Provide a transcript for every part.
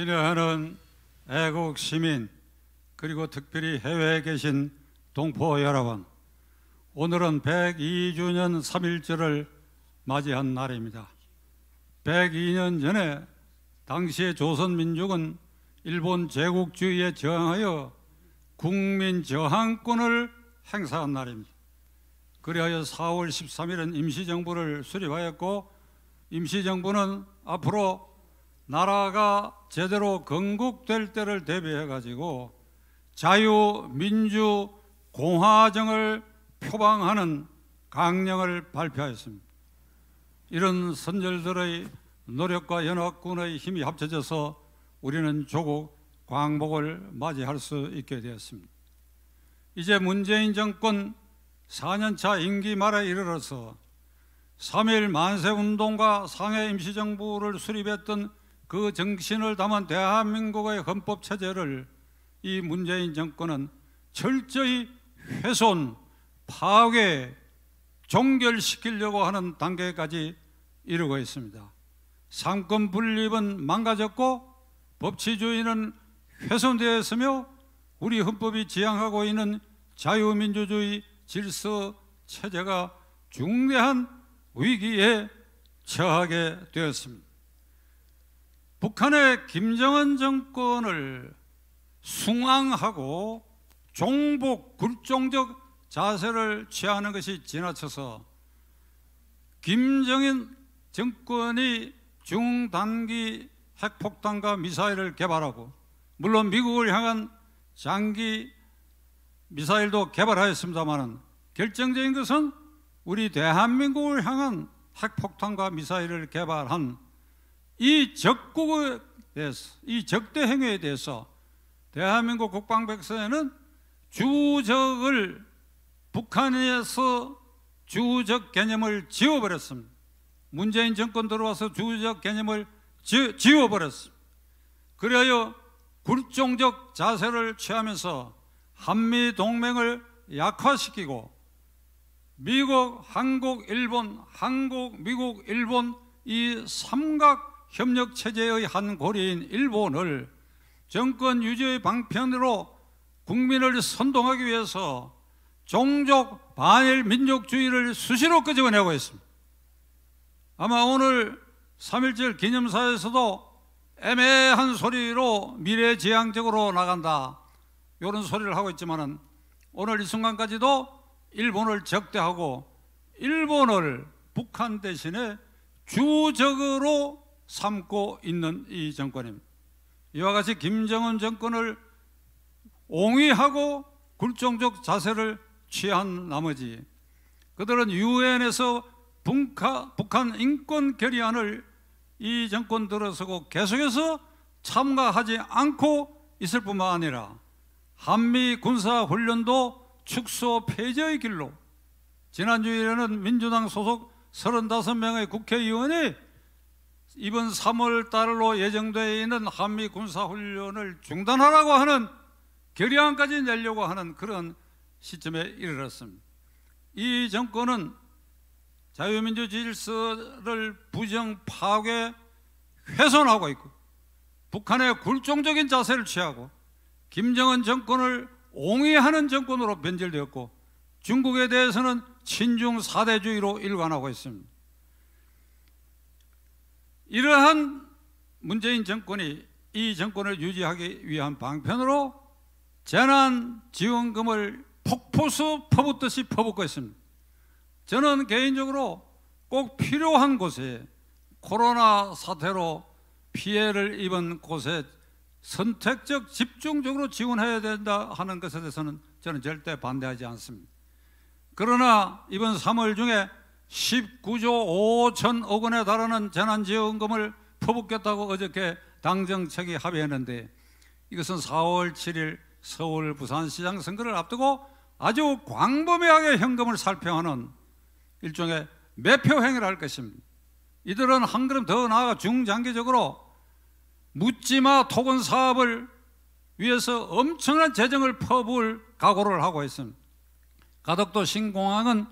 친애하는 애국 시민 그리고 특별히 해외에 계신 동포 여러분, 오늘은 102주년 3.1절을 맞이한 날입니다. 102년 전에 당시의 조선민족은 일본 제국주의에 저항하여 국민 저항권을 행사한 날입니다. 그리하여 4월 13일은 임시정부를 수립하였고, 임시정부는 앞으로 나라가 제대로 건국될 때를 대비해 가지고 자유민주 공화정을 표방하는 강령을 발표하였습니다. 이런 선열들의 노력과 연합군의 힘이 합쳐져서 우리는 조국 광복을 맞이할 수 있게 되었습니다. 이제 문재인 정권 4년차 임기 말에 이르러서 3.1 만세운동과 상해 임시정부를 수립했던 그 정신을 담은 대한민국의 헌법체제를 이 문재인 정권은 철저히 훼손, 파괴, 종결시키려고 하는 단계까지 이르고 있습니다. 상권 분립은 망가졌고 법치주의는 훼손되었으며 우리 헌법이 지향하고 있는 자유민주주의 질서 체제가 중대한 위기에 처하게 되었습니다. 북한의 김정은 정권을 숭앙하고 종북 굴종적 자세를 취하는 것이 지나쳐서 김정은 정권이 중단기 핵폭탄과 미사일을 개발하고, 물론 미국을 향한 장기 미사일도 개발하였습니다만 결정적인 것은 우리 대한민국을 향한 핵폭탄과 미사일을 개발한 이 적국에 대해서, 이 적대 행위에 대해서 대한민국 국방백서에는 주적을, 북한에서 주적 개념을 지워버렸습니다. 문재인 정권 들어와서 주적 개념을 지워버렸습니다. 그리하여 굴종적 자세를 취하면서 한미동맹을 약화시키고 미국, 한국, 일본, 한국, 미국, 일본 이 삼각 협력 체제의 한 고리인 일본을 정권 유지의 방편으로 국민을 선동하기 위해서 종족 반일 민족주의를 수시로 끄집어내고 있습니다. 아마 오늘 3.1절 기념사에서도 애매한 소리로 미래지향적으로 나간다, 이런 소리를 하고 있지만은 오늘 이 순간까지도 일본을 적대하고 일본을 북한 대신에 주적으로 삼고 있는 이 정권입니다. 이와 같이 김정은 정권을 옹위하고 굴종적 자세를 취한 나머지 그들은 유엔에서 북한 인권 결의안을 이 정권 들어서고 계속해서 참가하지 않고 있을 뿐만 아니라 한미 군사훈련도 축소 폐지의 길로, 지난주에는 민주당 소속 35명의 국회의원이 이번 3월 달로 예정되어 있는 한미 군사훈련을 중단하라고 하는 결의안까지 내려고 하는 그런 시점에 이르렀습니다. 이 정권은 자유민주 질서를 부정, 파괴, 훼손하고 있고 북한의 굴종적인 자세를 취하고 김정은 정권을 옹위하는 정권으로 변질되었고 중국에 대해서는 친중 4대주의로 일관하고 있습니다. 이러한 문재인 정권이 이 정권을 유지하기 위한 방편으로 재난지원금을 폭포수 퍼붓듯이 퍼붓고 있습니다. 저는 개인적으로 꼭 필요한 곳에, 코로나 사태로 피해를 입은 곳에 선택적 집중적으로 지원해야 된다 하는 것에 대해서는 저는 절대 반대하지 않습니다. 그러나 이번 3월 중에 19조 5천억 원에 달하는 재난지원금을 퍼붓겠다고 어저께 당정청이 합의했는데, 이것은 4월 7일 서울 부산시장 선거를 앞두고 아주 광범위하게 현금을 살펴하는 일종의 매표 행위를 할 것입니다. 이들은 한 걸음 더 나아가 중장기적으로 묻지마 토건 사업을 위해서 엄청난 재정을 퍼부을 각오를 하고 있습니다. 가덕도 신공항은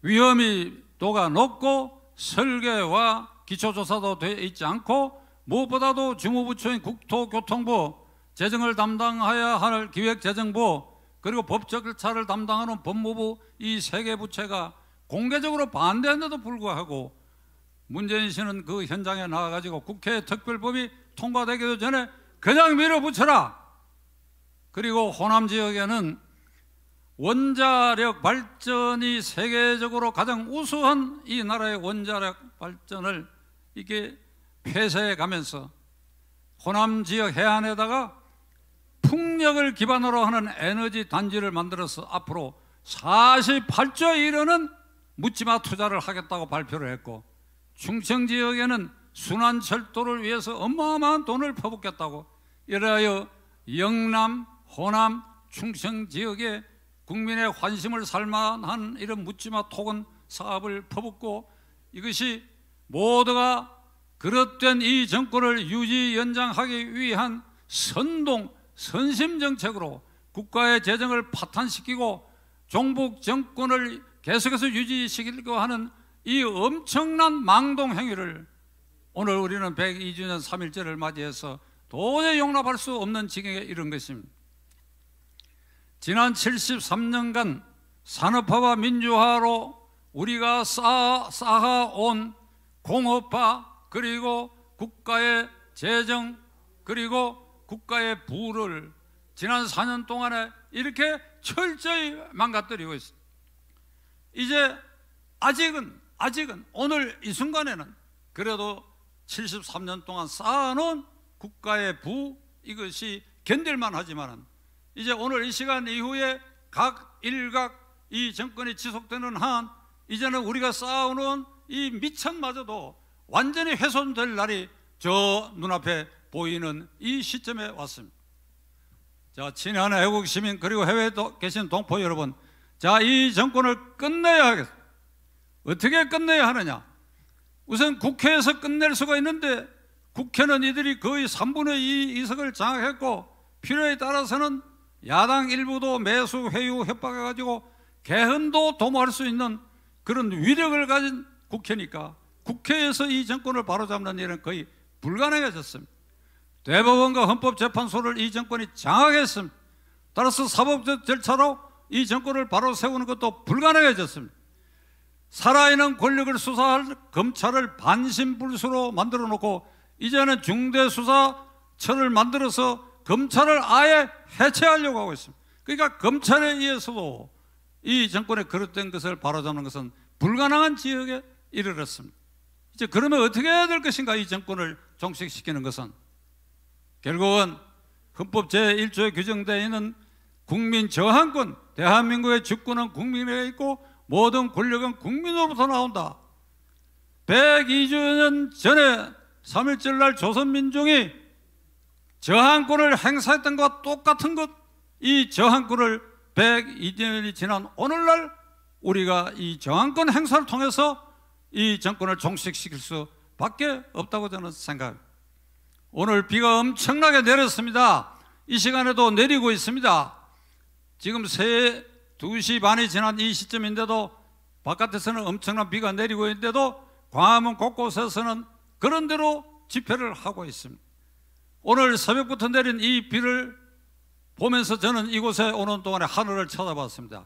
위험도가 높고 설계와 기초조사도 되어 있지 않고 무엇보다도 주무부처인 국토교통부, 재정을 담당해야 할 기획재정부, 그리고 법적 절차를 담당하는 법무부, 이 세 개 부처가 공개적으로 반대했는데도 불구하고 문재인 씨는 그 현장에 나와가지고 국회 특별법이 통과되기도 전에 그냥 밀어붙여라. 그리고 호남 지역에는 원자력 발전이 세계적으로 가장 우수한 이 나라의 원자력 발전을 이게 폐쇄해 가면서 호남 지역 해안에다가 풍력을 기반으로 하는 에너지 단지를 만들어서 앞으로 48조에 이르는 묻지마 투자를 하겠다고 발표를 했고, 충청 지역에는 순환철도를 위해서 어마어마한 돈을 퍼붓겠다고, 이래하여 영남, 호남, 충청 지역에 국민의 관심을 살만한 이런 묻지마 토건 사업을 퍼붓고, 이것이 모두가 그릇된 이 정권을 유지 연장하기 위한 선심 정책으로 국가의 재정을 파탄시키고 종북 정권을 계속해서 유지시키려고 하는 이 엄청난 망동 행위를 오늘 우리는 102주년 3.1절을 맞이해서 도저히 용납할 수 없는 지경에 이른 것입니다. 지난 73년간 산업화와 민주화로 우리가 쌓아온 공업화, 그리고 국가의 재정, 그리고 국가의 부를 지난 4년 동안에 이렇게 철저히 망가뜨리고 있습니다. 이제 아직은 오늘 이 순간에는 그래도 73년 동안 쌓아놓은 국가의 부, 이것이 견딜만 하지만 이제 오늘 이 시간 이후에 각 일각 이 정권이 지속되는 한 이제는 우리가 쌓아오는 이 미천마저도 완전히 훼손될 날이 저 눈앞에 보이는 이 시점에 왔습니다. 자, 친한 애국 시민 그리고 해외에 계신 동포 여러분, 자, 이 정권을 끝내야 하겠습니다. 어떻게 끝내야 하느냐? 우선 국회에서 끝낼 수가 있는데 국회는 이들이 거의 3분의 2 의석을 장악했고 필요에 따라서는 야당 일부도 매수 회유 협박해가지고 개헌도 도모할 수 있는 그런 위력을 가진 국회니까 국회에서 이 정권을 바로잡는 일은 거의 불가능해졌습니다. 대법원과 헌법재판소를 이 정권이 장악했습니다. 따라서 사법적 절차로 이 정권을 바로 세우는 것도 불가능해졌습니다. 살아있는 권력을 수사할 검찰을 반신불수로 만들어 놓고 이제는 중대수사처를 만들어서 검찰을 아예 해체하려고 하고 있습니다. 그러니까 검찰에 의해서도 이 정권의 그릇된 것을 바로잡는 것은 불가능한 지역에 이르렀습니다. 이제 그러면 어떻게 해야 될 것인가? 이 정권을 종식시키는 것은 결국은 헌법 제1조에 규정되어 있는 국민 저항권, 대한민국의 주권은 국민에게 있고 모든 권력은 국민으로부터 나온다. 102주년 전에 3.1절 날 조선민중이 저항권을 행사했던 것과 똑같은 것, 이 저항권을 102년이 지난 오늘날 우리가 이 저항권 행사를 통해서 이 정권을 종식시킬 수밖에 없다고 저는 생각합니다. 오늘 비가 엄청나게 내렸습니다. 이 시간에도 내리고 있습니다. 지금 2시 반이 지난 이 시점인데도 바깥에서는 엄청난 비가 내리고 있는데도 광화문 곳곳에서는 그런 대로 집회를 하고 있습니다. 오늘 새벽부터 내린 이 비를 보면서 저는 이곳에 오는 동안에 하늘을 쳐다봤습니다.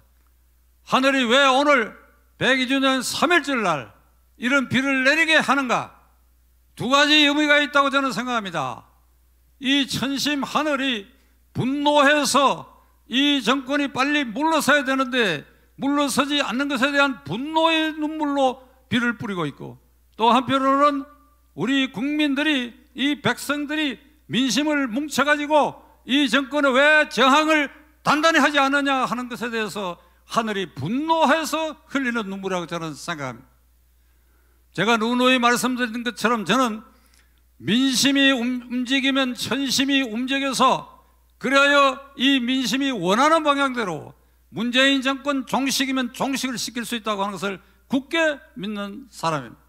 하늘이 왜 오늘 102주년 3.1절 날 이런 비를 내리게 하는가? 두 가지 의미가 있다고 저는 생각합니다. 이 천심 하늘이 분노해서 이 정권이 빨리 물러서야 되는데 물러서지 않는 것에 대한 분노의 눈물로 비를 뿌리고 있고, 또 한편으로는 우리 국민들이, 이 백성들이 민심을 뭉쳐가지고 이 정권에 왜 저항을 단단히 하지 않느냐 하는 것에 대해서 하늘이 분노해서 흘리는 눈물이라고 저는 생각합니다. 제가 누누이 말씀드린 것처럼 저는 민심이 움직이면 천심이 움직여서 그래야 이 민심이 원하는 방향대로 문재인 정권 종식이면 종식을 시킬 수 있다고 하는 것을 굳게 믿는 사람입니다.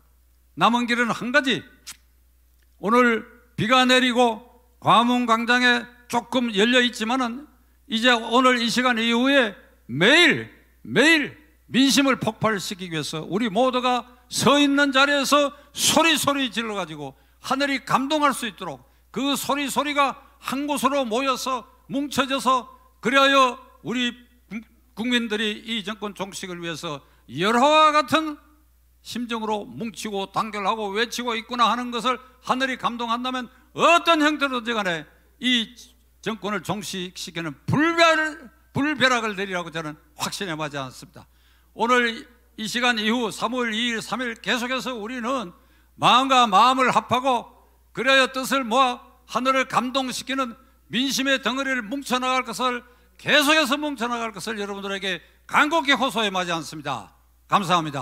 남은 길은 한 가지, 오늘 비가 내리고 광화문 광장에 조금 열려 있지만은 이제 오늘 이 시간 이후에 매일 민심을 폭발시키기 위해서 우리 모두가 서 있는 자리에서 소리 질러가지고 하늘이 감동할 수 있도록 그 소리가 한 곳으로 모여서 뭉쳐져서 그리하여 우리 국민들이 이 정권 종식을 위해서 열화와 같은 심정으로 뭉치고 단결하고 외치고 있구나 하는 것을 하늘이 감동한다면 어떤 형태로든 간에 이 정권을 종식시키는 불벼락을 내리라고 저는 확신해 마지 않습니다. 오늘 이 시간 이후 3월 2일, 3일 계속해서 우리는 마음과 마음을 합하고 그래야 뜻을 모아 하늘을 감동시키는 민심의 덩어리를 뭉쳐나갈 것을 계속해서 뭉쳐나갈 것을 여러분들에게 간곡히 호소해 마지 않습니다. 감사합니다.